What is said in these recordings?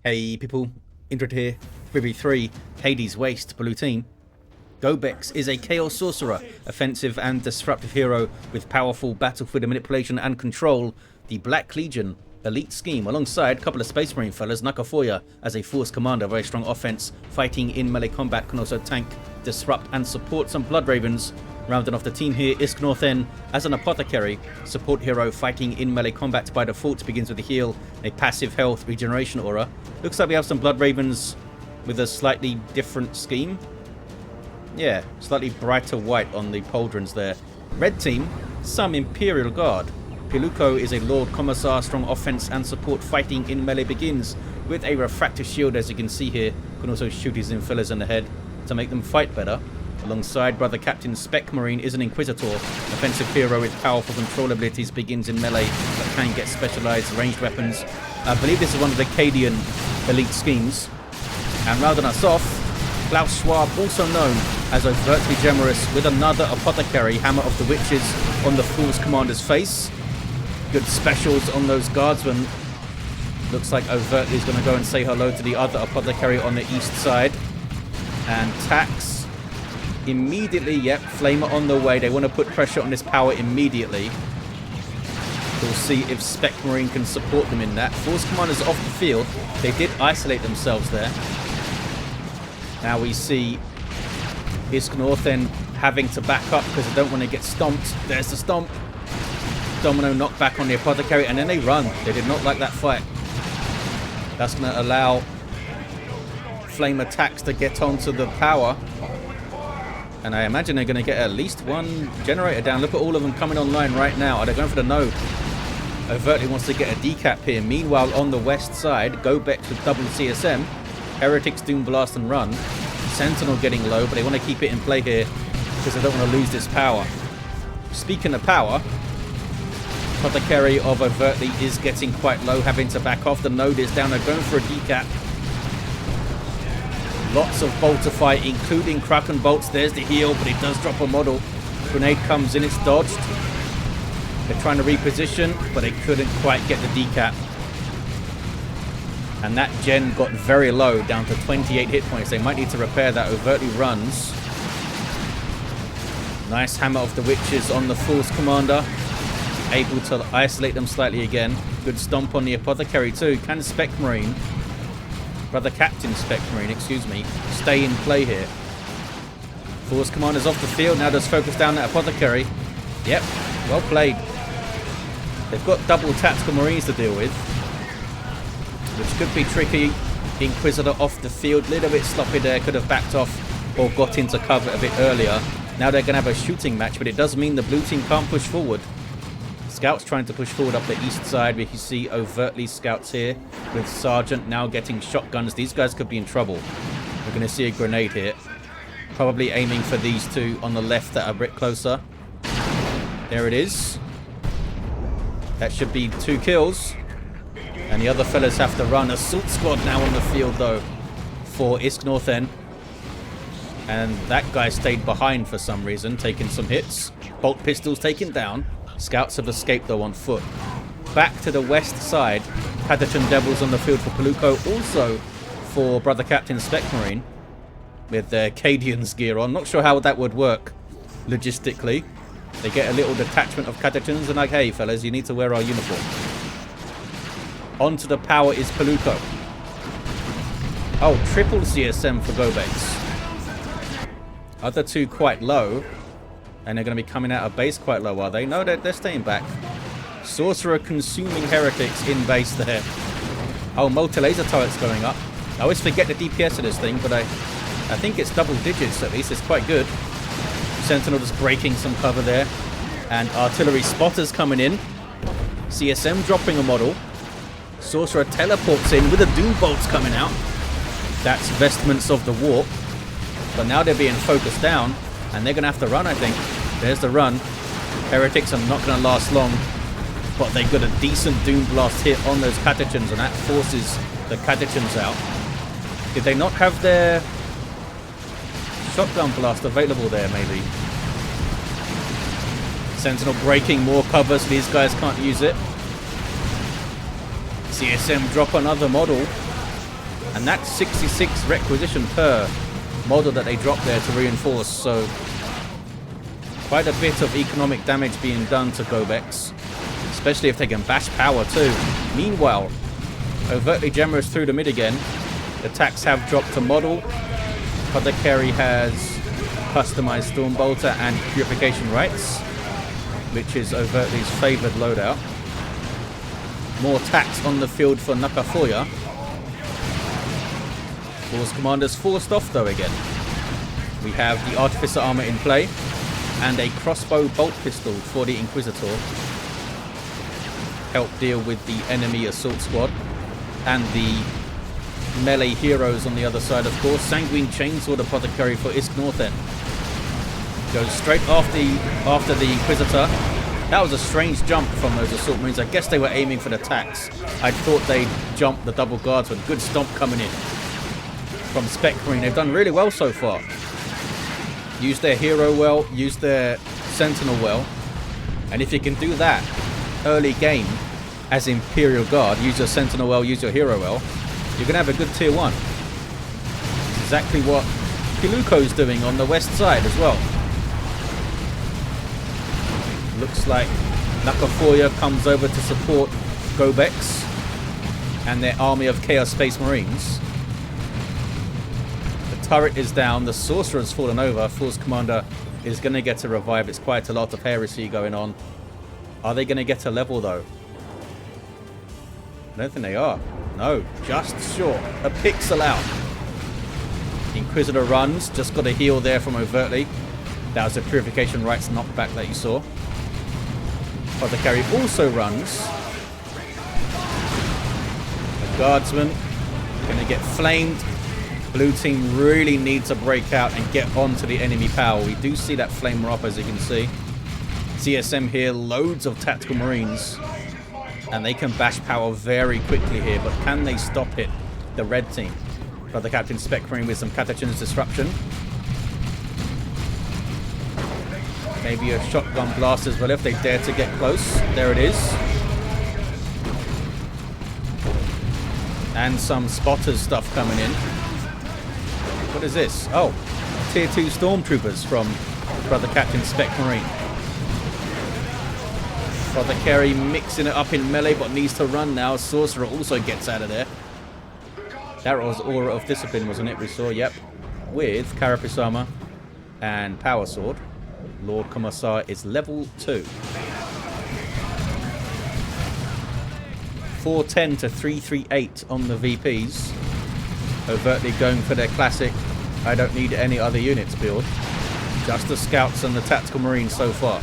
Hey people, Indrid here, 3v3, Hades Waste, blue team. Gobex is a Chaos Sorcerer, offensive and disruptive hero with powerful battlefield manipulation and control. The Black Legion elite scheme, alongside a couple of Space Marine fellas, nucka4ya as a force commander, very strong offense, fighting in melee combat, can also tank, disrupt and support some Blood Ravens. Rounding off the team here, IskNorthen as an Apothecary, support hero fighting in melee combat by default, begins with a heal, a passive health regeneration aura. Looks like we have some Blood Ravens with a slightly different scheme. Yeah, slightly brighter white on the pauldrons there. Red team, some Imperial guard. Piluco is a Lord Commissar, strong offense and support, fighting in melee, begins with a refractive shield, as you can see here. Can also shoot his infillers in the head to make them fight better. Alongside Brother Captain Specmarine is an Inquisitor, offensive hero with powerful control abilities, begins in melee but can get specialized ranged weapons. I believe this is one of the Cadian elite schemes. And rounding us off, Klaus Schwab, also known as Overtly generous, with another Apothecary, Hammer of the Witches on the Fool's Commander's face. Good specials on those guardsmen. Looks like Overtly is going to go and say hello to the other Apothecary on the east side. And Tax immediately, yep, Flamer on the way. They want to put pressure on this power immediately. We'll see if Specmarine can support them in that. Force Commanders off the field. They did isolate themselves there. Now we see IskNorthen having to back up because they don't want to get stomped. There's the stomp. Domino knockback on the Apothecary, and then they run. They did not like that fight. That's going to allow Flame attacks to get onto the power. And I imagine they're going to get at least one generator down. Look at all of them coming online right now. Are they going for the node? Overtly wants to get a decap here. Meanwhile, on the west side, Gobex with double CSM. Heretics Doom Blast and run. Sentinel getting low, but they want to keep it in play here because they don't want to lose this power. Speaking of power, Apothecary of Overtly is getting quite low, having to back off. The node is down. They're going for a decap. Lots of bolter fight, including Kraken bolts. There's the heal, but it does drop a model. Grenade comes in, it's dodged. They're trying to reposition, but they couldn't quite get the decap. And that gen got very low, down to 28 hit points. They might need to repair that. Overtly runs. Nice Hammer of the Witches on the Force Commander. Able to isolate them slightly again. Good stomp on the Apothecary too. Can Specmarine, Brother Captain Specmarine, excuse me, stay in play here? Force Commander's off the field. Now just focus down that Apothecary. Yep, well played. They've got double tactical Marines to deal with, which could be tricky. Inquisitor off the field, little bit sloppy there, could have backed off or got into cover a bit earlier. Now they're going to have a shooting match, but it does mean the blue team can't push forward. Scouts trying to push forward up the east side. We can see Overtly scouts here with Sergeant now getting shotguns. These guys could be in trouble. We're going to see a grenade here. Probably aiming for these two on the left that are a bit closer. There it is. That should be 2 kills. And the other fellas have to run. Assault squad now on the field though for IskNorthen. And that guy stayed behind for some reason, taking some hits. Bolt pistols taken down. Scouts have escaped though on foot. Back to the west side. Catachan Devils on the field for Piluco. Also for Brother Captain Specmarine with their Cadian's gear on. Not sure how that would work logistically. They get a little detachment of Catachans and like, hey fellas, you need to wear our uniform. Onto the power is Piluco. Oh, triple CSM for Gobex. Other two quite low. And they're going to be coming out of base quite low, are they? No, they're staying back. Sorcerer consuming heretics in base there. Oh, multi-laser turrets going up. I always forget the DPS of this thing, but I think it's double digits at least. It's quite good. Sentinel just breaking some cover there. And artillery spotters coming in. CSM dropping a model. Sorcerer teleports in with the Doom bolts coming out. That's Vestments of the Warp. But now they're being focused down. And they're going to have to run, I think. There's the run. Heretics are not going to last long. But they got a decent Doom Blast hit on those Catachans. And that forces the Catachans out. Did they not have their Shotgun Blast available there, maybe? Sentinel breaking more cover so these guys can't use it. CSM drop another model. And that's 66 requisition per model that they dropped there to reinforce. So quite a bit of economic damage being done to Gobex, especially if they can bash power too. Meanwhile, overtly generous through the mid again. The attacks have dropped to model. Apothecary has customized Stormbolter and Purification Rites, which is Overtly's favored loadout. More attacks on the field for nucka4ya. Force Commander's forced off though again. We have the Artificer Armor in play and a crossbow bolt pistol for the Inquisitor. Help deal with the enemy assault squad and the melee heroes on the other side, of course. Sanguine Chainsword Apothecary for IskNorthen. Goes straight after the Inquisitor. That was a strange jump from those Assault Marines. I guess they were aiming for the attacks. I thought they'd jump the double guards with good stomp coming in from Specmarine. They've done really well so far. Use their hero well, use their sentinel well. And if you can do that early game as Imperial Guard, use your sentinel well, use your hero well, you're going to have a good tier 1. That's exactly what Piluco's doing on the west side as well. Looks like nucka4ya comes over to support Gobex and their army of Chaos Space Marines. The turret is down, the Sorcerer's fallen over. Force Commander is going to get a revive. It's quite a lot of heresy going on. Are they going to get a level though? I don't think they are. No, just short. A pixel out. Inquisitor runs, just got a heal there from Overtly. That was a Purification Rites knockback that you saw. Apothecary also runs. The Guardsman going to get flamed. Blue team really needs to break out and get onto the enemy power. We do see that flamer up, as you can see. CSM here, loads of tactical marines. And they can bash power very quickly here, but can they stop it? The red team. Got the Captain Specmarine with some Catachin's Disruption. Maybe a shotgun blast as well if they dare to get close. There it is. And some spotters stuff coming in. What is this? Oh, tier 2 stormtroopers from Brother Captain Specmarine. Apothecary mixing it up in melee, but needs to run now. Sorcerer also gets out of there. That was Aura of Discipline, wasn't it? We saw, yep. With Carapace Armor and Power Sword. Lord Commissar is level 2. 410 to 338 on the VPs. Overtly going for their classic I don't need any other units build. Just the scouts and the tactical marines so far.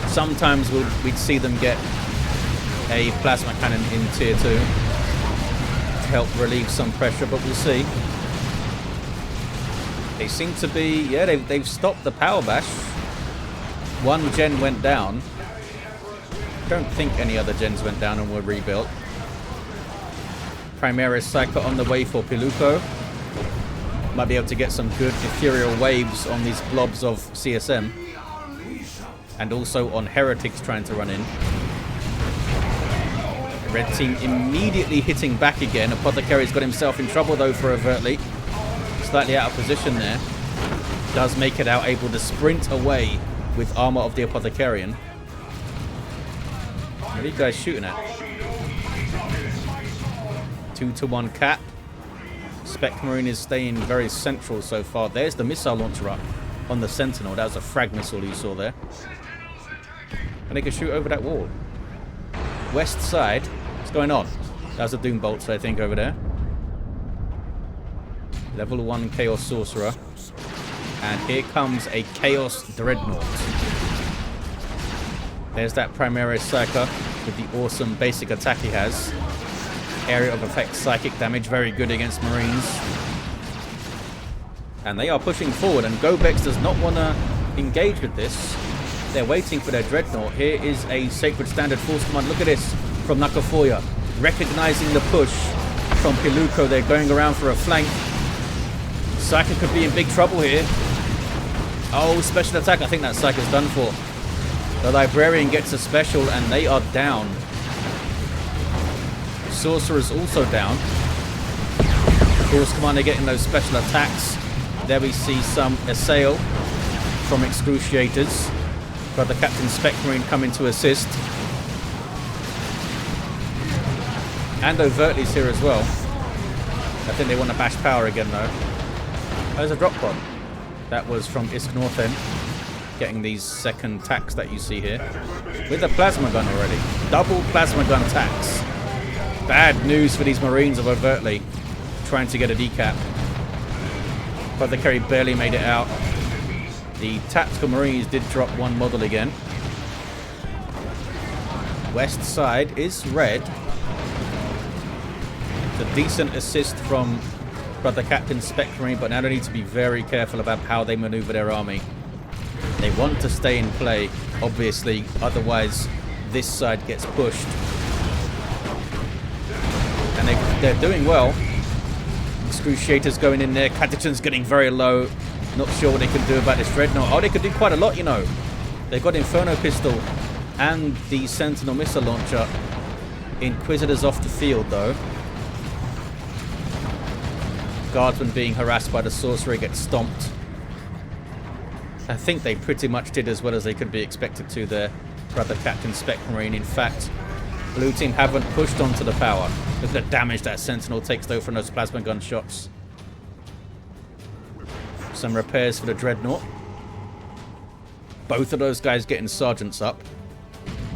Sometimes we'd see them get a plasma cannon in tier 2 to help relieve some pressure, but we'll see. They seem to be, yeah, they've stopped the power bash. One gen went down. I don't think any other gens went down and were rebuilt. Primaris Psyker on the way for Piluco. Might be able to get some good ethereal waves on these blobs of CSM. And also on Heretics trying to run in. Red team immediately hitting back again. Apothecary's got himself in trouble though for Overtly. Slightly out of position there. Does make it out, able to sprint away with armor of the Apothecarian. What are you guys shooting at? 2-to-1 cap. Specmarine is staying very central so far. There's the missile launcher up on the Sentinel. That was a frag missile you saw there. And they can shoot over that wall. West side. What's going on? That was a Doom Bolts, I think, over there. Level 1 Chaos Sorcerer. And here comes a Chaos Dreadnought. There's that Primaris Psyker with the awesome basic attack he has. Area of effect psychic damage, very good against Marines. And they are pushing forward, and Gobex does not want to engage with this. They're waiting for their Dreadnought. Here is a Sacred Standard Force Command. Look at this from nucka4ya. Recognizing the push from Piluco. They're going around for a flank. Psyker could be in big trouble here. Oh, special attack. I think that Psyker's done for. The Librarian gets a special, and they are down. Sorcerer's also down. Force Commander getting those special attacks. There we see some assail from Excruciators. Brother Captain Specmarine coming to assist. And Overtly's here as well. I think they want to bash power again though. There's a drop pod. That was from IskNorthen. Getting these second attacks that you see here. With a plasma gun already. Double plasma gun attacks. Bad news for these Marines of Overtly. Trying to get a decap. Apothecary barely made it out. The tactical Marines did drop one model again. West side is red. It's a decent assist from Brother Captain Specmarine, but now they need to be very careful about how they maneuver their army. They want to stay in play, obviously, otherwise this side gets pushed. And they're doing well. Excruciators going in there. Catechism's getting very low. Not sure what they can do about this Dreadnought. Oh, they could do quite a lot, you know. They've got Inferno Pistol and the Sentinel Missile Launcher. Inquisitors off the field, though. Guardsman being harassed by the Sorcerer gets stomped. I think they pretty much did as well as they could be expected to there. Brother Captain Specmarine. In fact, blue team haven't pushed onto the power. Look at the damage that Sentinel takes though from those plasma gun shots. Some repairs for the Dreadnought. Both of those guys getting sergeants up.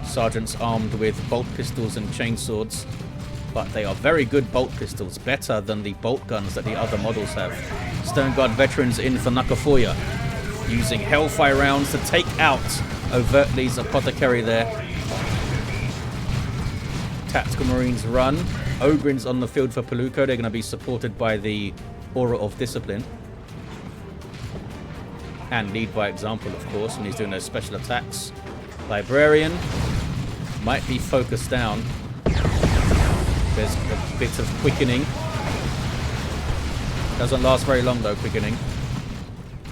Sergeants armed with bolt pistols and chainswords. But they are very good bolt pistols. Better than the bolt guns that the other models have. Stone Guard veterans in for nucka4ya. Using Hellfire rounds to take out Overtly's Apothecary there. Tactical Marines run. Ogrin's on the field for Piluco. They're going to be supported by the Aura of Discipline. And lead by example, of course, when he's doing those special attacks. Librarian might be focused down. There's a bit of quickening. Doesn't last very long though, quickening.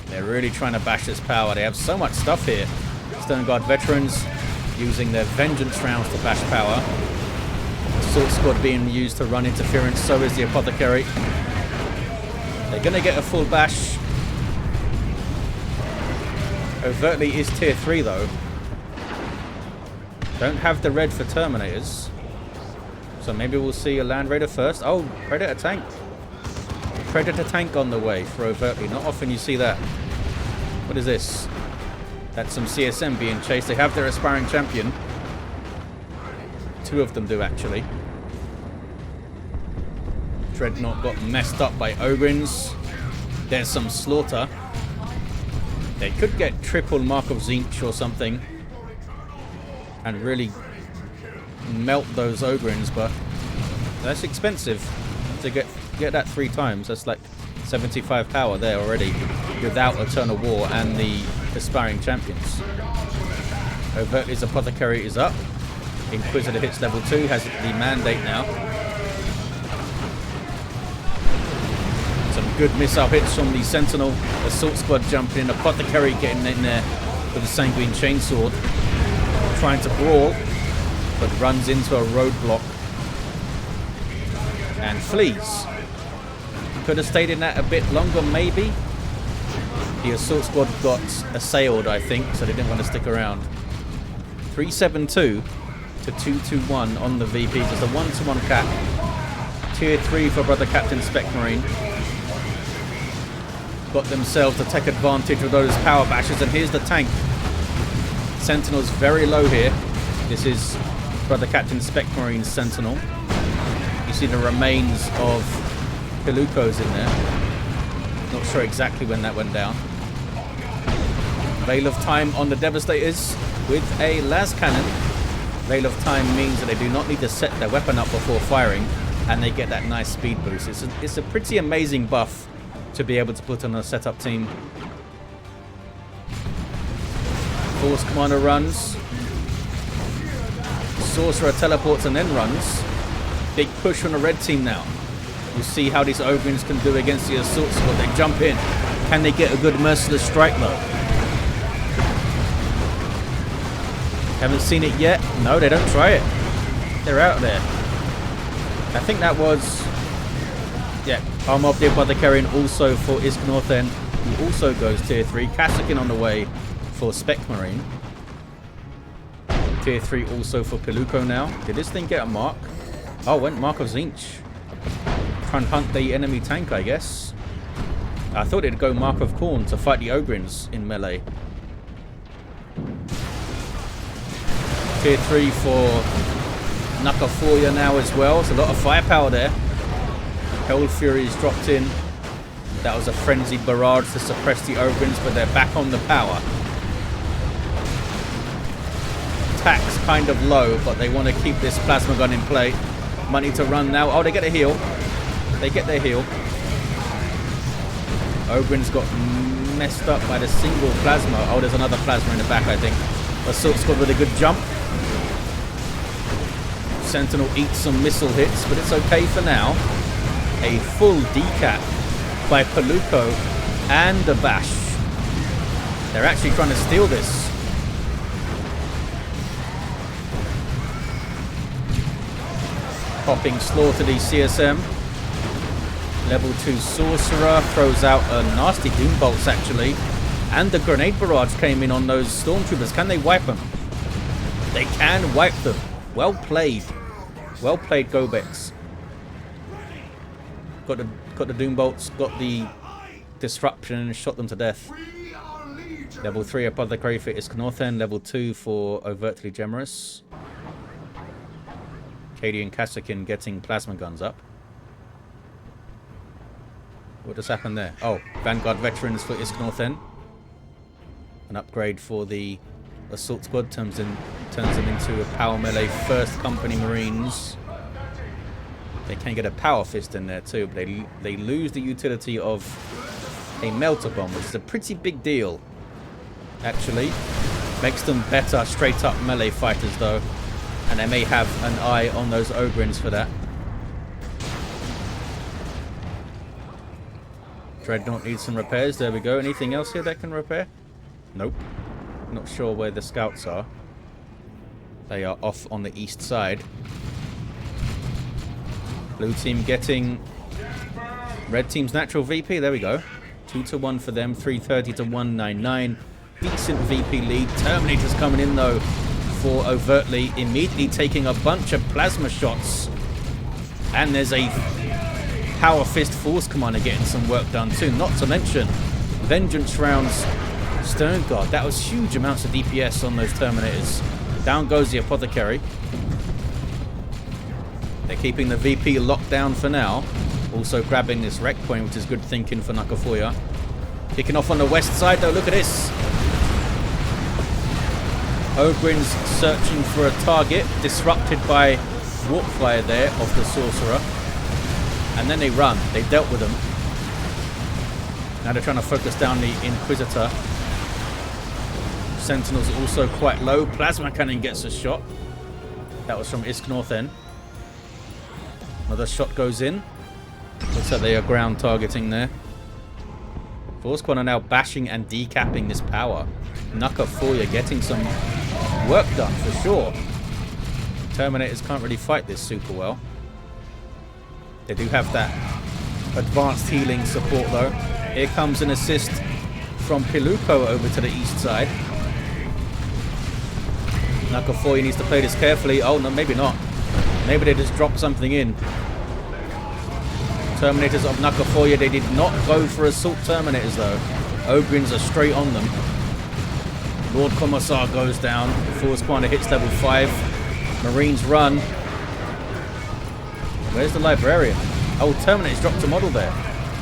They're really trying to bash this power. They have so much stuff here. Stone Guard veterans using their vengeance rounds to bash power. Assault Squad being used to run interference. So is the Apothecary. They're going to get a full bash. Overtly is tier 3 though. Don't have the red for Terminators. So maybe we'll see a Land Raider first. Oh, Predator tank. Predator tank on the way for Overtly. Not often you see that. What is this? That's some CSM being chased. They have their aspiring champion. Two of them do, actually. Dreadnought got messed up by Ogrins. There's some slaughter. They could get triple Mark of Zinch or something. And really melt those Ogrins, but that's expensive to get that 3 times. That's like 75 power there already without Eternal War and the aspiring champions. Overtly's Apothecary is up. Inquisitor hits level 2, has the mandate now. Some good missile hits from the Sentinel. Assault Squad jumping in. Apothecary getting in there with the Sanguine Chainsword. Trying to brawl, but runs into a roadblock and flees. Could have stayed in that a bit longer, maybe. The Assault Squad got assailed, I think, so they didn't want to stick around. 372 to 221 on the VP. Just a 1-to-1 cap. Tier 3 for Brother Captain Specmarine. Got themselves to take advantage of those power bashes, and here's the tank. Sentinel's very low here. This is Brother Captain Specmarine's Sentinel. You see the remains of Piluco's in there. Not sure exactly when that went down. Veil of Time on the Devastators with a las cannon. Veil of Time means that they do not need to set their weapon up before firing, and they get that nice speed boost. It's a pretty amazing buff to be able to put on a setup team. Force Commander runs. Sorcerer teleports and then runs. Big push from the red team now. We'll see how these Ogrins can do against the Assault Squad. They jump in. Can they get a good merciless strike though? Haven't seen it yet. No, they don't try it. They're out there. I think that was... Yeah, Arm of the Apothecary also for IskNorthen, who also goes tier 3. Kassakin on the way for Specmarine. Tier 3 also for Piluco now. Did this thing get a mark? Oh, went Mark of Zinch. Try and hunt the enemy tank, I guess. I thought it'd go Mark of Khorne to fight the Ogrins in melee. Tier 3 for nucka4ya now as well. It's a lot of firepower there. Hell Fury's dropped in. That was a frenzied barrage to suppress the Ogrins, but they're back on the power. Attack's kind of low, but they want to keep this plasma gun in play. Might need to run now. Oh, they get a heal. They get their heal. Ogrins got messed up by the single plasma. Oh, there's another plasma in the back, I think. Assault squad with a good jump. Sentinel eats some missile hits, but it's okay for now. A full decap by Piluco and the Bash. They're actually trying to steal this. Popping slaughter the CSM. Level 2 Sorcerer throws out a nasty Doom Bolts actually. And the grenade barrage came in on those Stormtroopers. Can they wipe them? They can wipe them. Well played. Well played, Gobex. Got the Doom Bolts, got the Disruption and shot them to death. Level 3 Apothecary for IskNorthen. Level 2 for Overtly Generous. Katie and Kassakin getting plasma guns up. What just happened there? Oh, Vanguard Veterans for IskNorthen. An upgrade for the Assault Squad turns them into a power melee First Company Marines. They can get a Power Fist in there too, but they lose the utility of a Melter Bomb, which is a pretty big deal, actually. Makes them better straight up melee fighters though. And they may have an eye on those Ogrins for that. Dreadnought needs some repairs. There we go. Anything else here that can repair? Nope. Not sure where the scouts are. They are off on the east side. Blue team getting red team's natural VP. There we go. 2-1 for them. 330 to 199. Decent VP lead. Terminator's coming in though. For Overtly, immediately taking a bunch of plasma shots. And there's a Power Fist Force Commander getting some work done too. Not to mention Vengeance rounds. Stern Guard. That was huge amounts of DPS on those Terminators. Down goes the Apothecary. They're keeping the VP locked down for now. Also grabbing this wreck point, which is good thinking for nucka4ya. Kicking off on the west side though. Look at this. Ogrins searching for a target, disrupted by Warp Fire there of the Sorcerer. And then they run. They dealt with them. Now they're trying to focus down the Inquisitor. Sentinel's also quite low. Plasma Cannon gets a shot. That was from IskNorthen. Another shot goes in. Looks like they are ground targeting there. Force Squad are now bashing and decapping this power. nucka4ya getting some work done for sure. Terminators can't really fight this super well. They do have that advanced healing support though. Here comes an assist from Piluco over to the east side. nucka4ya needs to play this carefully. Oh no, maybe not. Maybe they just dropped something in. Terminators of nucka4ya, they did not go for assault Terminators though. Ogrins are straight on them. Lord Commissar goes down. Force Commander hits level 5. Marines run. Where's the Librarian? Oh, Terminator's dropped a model there.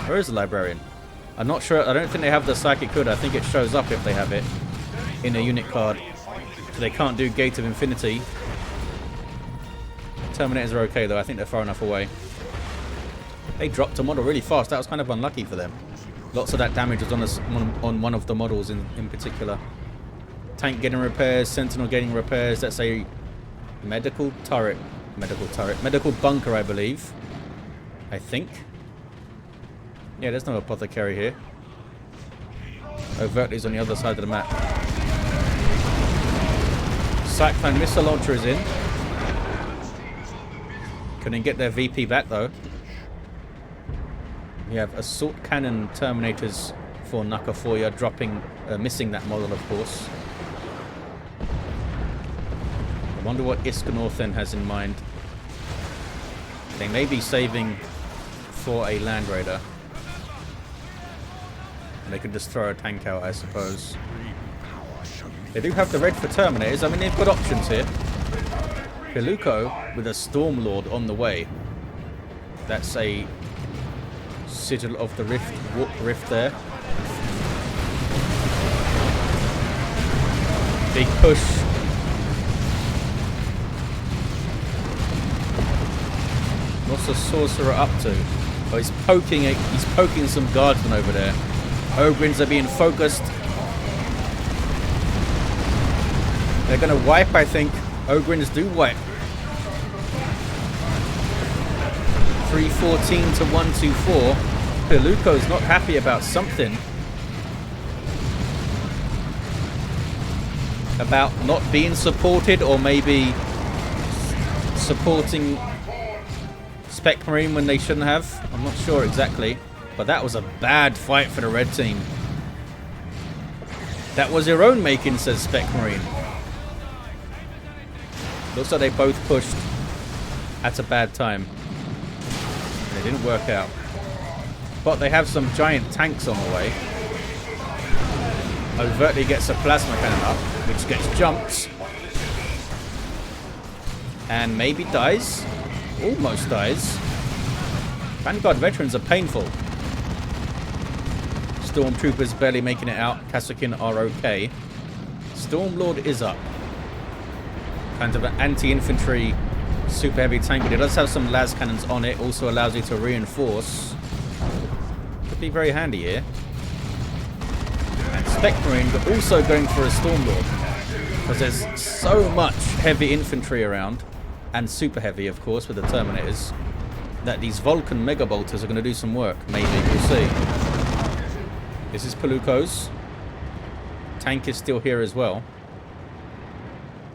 Where is the Librarian? I'm not sure. I don't think they have the Psychic Hood. I think it shows up if they have it in a unit card. So they can't do Gate of Infinity. Terminators are okay though. I think they're far enough away. They dropped a model really fast. That was kind of unlucky for them. Lots of that damage was on one of the models in particular. Tank getting repairs, Sentinel getting repairs. That's a medical turret. Medical bunker, I believe. I think. Yeah, there's no Apothecary here. Overtly's on the other side of the map. Cyclone missile launcher is in. Couldn't get their VP back though. You have assault cannon terminators for nucka4ya, missing that model, of course. I wonder what IskNorthen has in mind. They may be saving for a Land Raider. And they could just throw a tank out, I suppose. They do have the red for Terminators. I mean, they've got options here. Piluco with a Stormlord on the way. That's a Sigil of the Rift, Warp Rift there. Big push. What's the Sorcerer up to? Oh, he's poking some guardsmen over there. Ogrins are being focused. They're going to wipe, I think. Ogrins do wipe. 314 to 124. Piluco's not happy about something. About not being supported, or maybe supporting Specmarine when they shouldn't have. I'm not sure exactly. But that was a bad fight for the red team. That was your own making, says Specmarine. Looks like they both pushed at a bad time. And it didn't work out. But they have some giant tanks on the way. Overtly gets a plasma cannon up, which gets jumped. And maybe dies. Almost dies. Vanguard veterans are painful. Stormtroopers barely making it out. Kassakin are okay. Stormlord is up. Kind of an anti-infantry super heavy tank, but it does have some las cannons on it. Also allows you to reinforce. Could be very handy here. And Specmarine also going for a Stormlord, because there's so much heavy infantry around, and super heavy, of course, with the Terminators, that these Vulcan Mega Bolters are going to do some work. Maybe, we'll see. This is Piluco's. Tank is still here as well.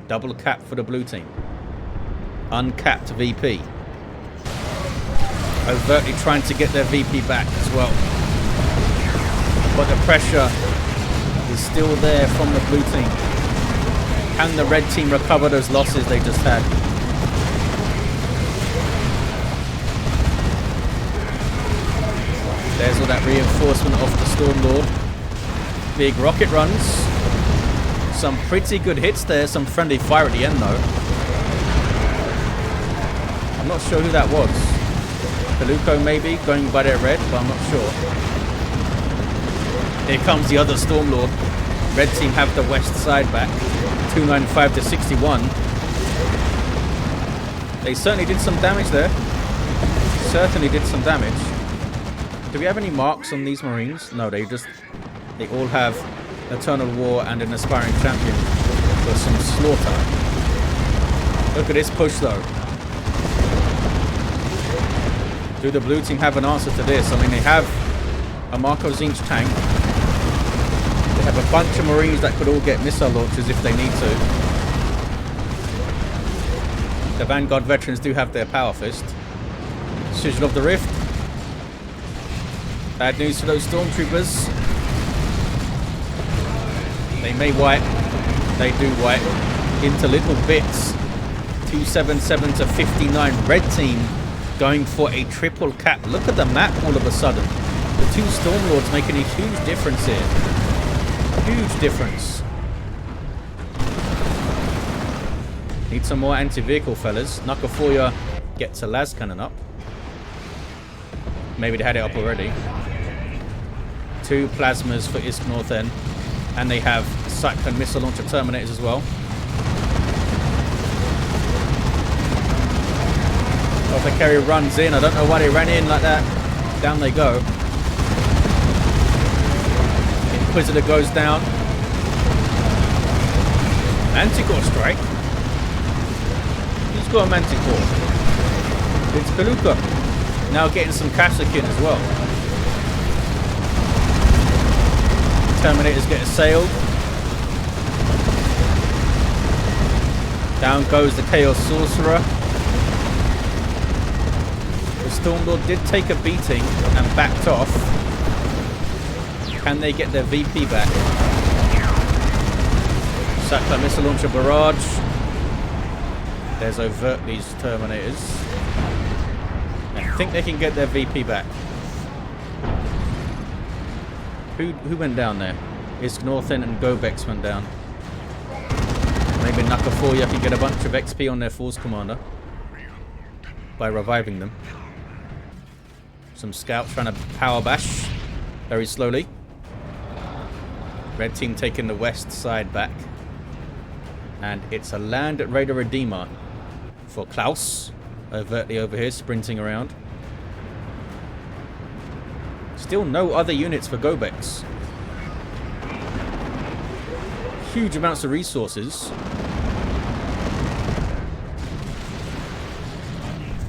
Double cap for the blue team. Uncapped VP. Overtly trying to get their VP back as well. But the pressure is still there from the blue team. Can the red team recover those losses they just had? There's all that reinforcement off the Stormlord. Big rocket runs. Some pretty good hits there. Some friendly fire at the end though. I'm not sure who that was. Piluco maybe, going by their red, but I'm not sure. Here comes the other Stormlord. Red team have the west side back. 295 to 61. They certainly did some damage there. Certainly did some damage. Do we have any marks on these Marines? No, they all have Eternal War and an Aspiring Champion for some slaughter. Look at this push though. Do the blue team have an answer to this? I mean, they have a Marco Zinch tank. They have a bunch of Marines that could all get missile launchers if they need to. The Vanguard veterans do have their Power Fist. Sigil of the Rift. Bad news for those Stormtroopers. They may wipe. They do wipe into little bits. 277 to 59. Red team going for a triple cap. Look at the map all of a sudden. The two Stormlords making a huge difference here. Huge difference. Need some more anti-vehicle fellas. nucka4ya gets a las cannon up. Maybe they had it up already. 2 plasmas for IskNorthen. And they have Cyclone missile launcher terminators as well. Apothecary runs in. I don't know why they ran in like that. Down they go. Inquisitor goes down. Manticore strike. Who's got a Manticore? It's Piluco. Now getting some Kassakin as well. Terminators get assailed. Down goes the Chaos Sorcerer. The Stormlord did take a beating and backed off. Can they get their VP back? Sackler missile launcher barrage. There's Overtly's Terminators. I think they can get their VP back. Who went down there? IskNorthen and Gobex went down. Maybe nucka4ya can get a bunch of XP on their Force Commander by reviving them. Some scouts trying to power bash very slowly. Red team taking the west side back. And it's a land Raider Redeemer for Klaus. Overtly over here sprinting around. Still no other units for Gobex. Huge amounts of resources.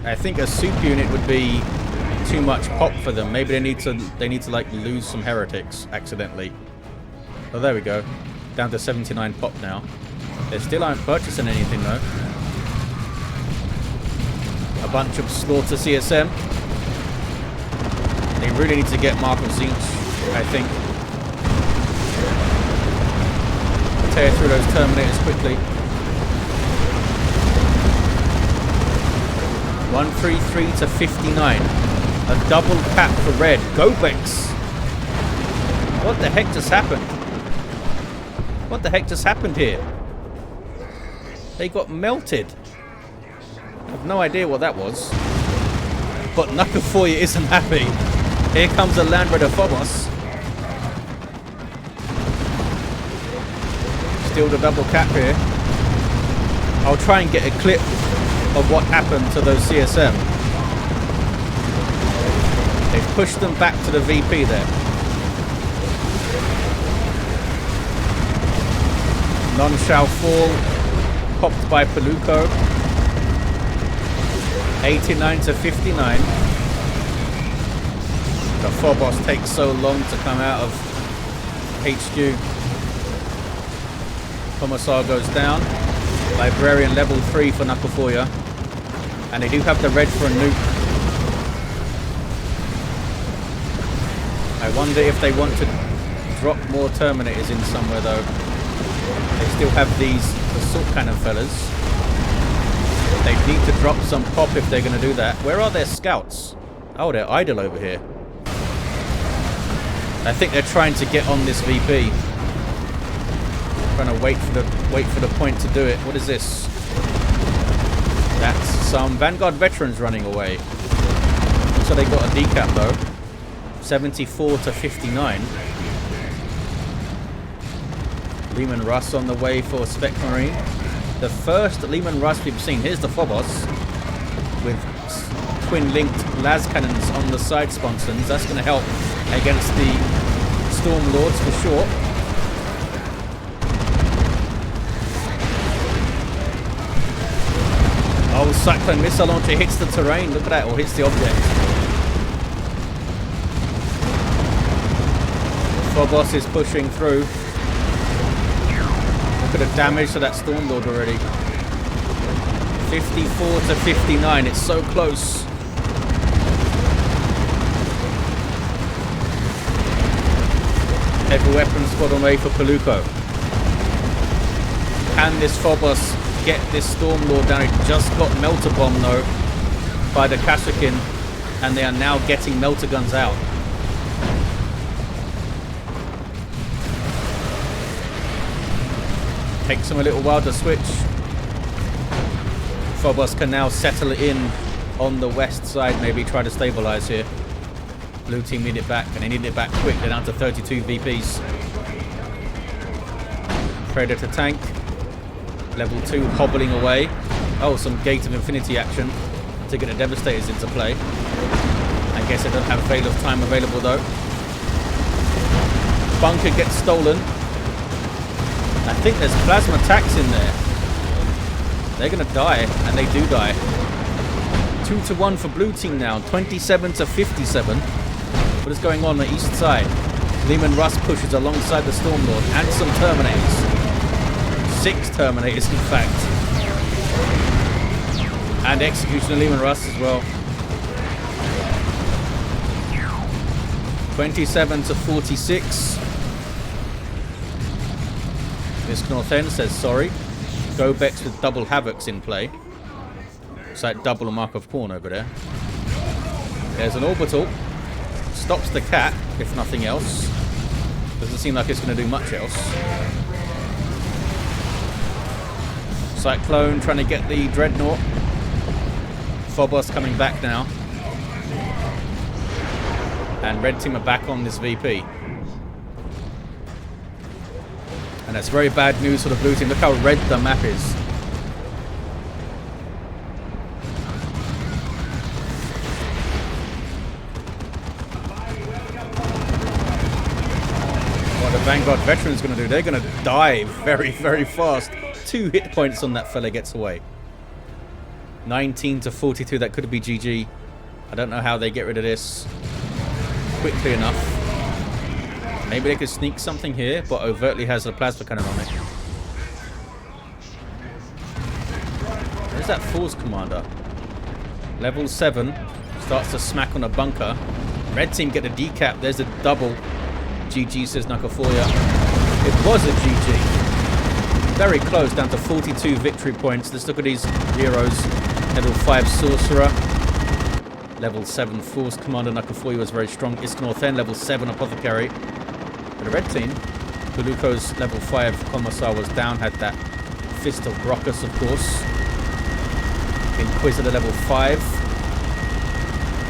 I think a soup unit would be too much pop for them. Maybe they need to like lose some heretics accidentally. Oh, there we go. Down to 79 pop now. They still aren't purchasing anything though. A bunch of slaughter CSM. They really need to get Mark of Zinch, I think. Tear through those Terminators quickly. 133 to 59. A double cap for red. Gobex! What the heck just happened? What the heck just happened here? They got melted. I have no idea what that was. But nucka4ya isn't happy. Here comes a Land Raider Phobos. Still the double cap here. I'll try and get a clip of what happened to those CSM. They've pushed them back to the VP there. None shall fall. Popped by Piluco. 89 to 59. The Phobos takes so long to come out of HQ. Commissar goes down. Librarian level 3 for nucka4ya. And they do have the red for a nuke. I wonder if they want to drop more Terminators in somewhere though. They still have these assault cannon fellas. They need to drop some pop if they're going to do that. Where are their scouts? Oh, they're idle over here. I think they're trying to get on this VP. Trying to wait for the point to do it. What is this? That's some Vanguard veterans running away. So they got a decap though. 74 to 59. Lehman Russ on the way for Specmarine. The first Lehman Russ we've seen. Here's the Phobos with twin-linked las cannons on the side sponsons. That's going to help against the Stormlords for sure. Oh, Cyclone Missile Launcher hits the terrain. Look at that, or hits the object. Phobos is pushing through. Look at the damage to that Stormlord already. 54 to 59. It's so close. Heavy weapons squad on way for Piluco. Can this Phobos get this Stormlord down? It just got Melter Bomb though by the Kashyyykin, and they are now getting Melter Guns out. Takes them a little while to switch. Phobos can now settle in on the west side, maybe try to stabilize here. Blue team need it back, and they need it back quick. They're down to 32 VPs. Predator tank. Level 2 hobbling away. Oh, some Gate of Infinity action to get the Devastators into play. I guess they don't have Veil of Time available though. Bunker gets stolen. I think there's plasma attacks in there. They're going to die, and they do die. 2 to 1 for blue team now. 27 to 57. What is going on the east side? Lehman Russ pushes alongside the Stormlord and some Terminators. 6 Terminators, in fact. And Execution of Lehman Russ as well. 27 to 46. IskNorthen says sorry. Gobex with double Havocs in play. It's like double a mark of pawn over there. There's an orbital. Stops the cat, if nothing else. Doesn't seem like it's going to do much else. Cyclone trying to get the Dreadnought. Phobos coming back now. And red team are back on this VP. And that's very bad news for the blue team. Look how red the map is. What the Vanguard veteran's going to do, they're going to die very, very fast. 2 hit points on that fella gets away. 19 to 42, that could be GG. I don't know how they get rid of this quickly enough. Maybe they could sneak something here, but Overtly has a plasma cannon on it. Where's that Force Commander? Level 7. Starts to smack on a bunker. Red team get a decap. There's a double. GG, says nucka4ya. It was a GG. Very close, down to 42 victory points. Let's look at these heroes. Level 5 Sorcerer. Level 7 Force Commander nucka4ya was very strong. IskNorthen, level 7 Apothecary. For the red team, Piluco's level 5 Commissar was down, had that Fist of Brockus, of course. Inquisitor level 5.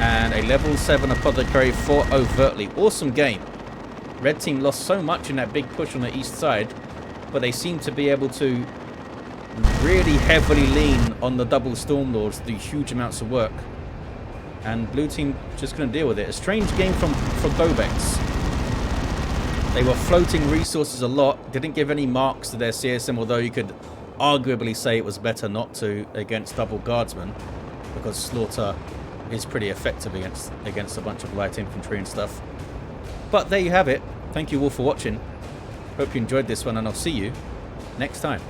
And a level 7 Apothecary for Overtly. Awesome game. Red team lost so much in that big push on the east side, but they seem to be able to really heavily lean on the double Stormlords, do huge amounts of work. And blue team just going to deal with it. A strange game for Gobex. They were floating resources a lot, didn't give any marks to their CSM, although you could arguably say it was better not to against double guardsmen, because Slaughter is pretty effective against a bunch of light infantry and stuff. But there you have it. Thank you all for watching. Hope you enjoyed this one, and I'll see you next time.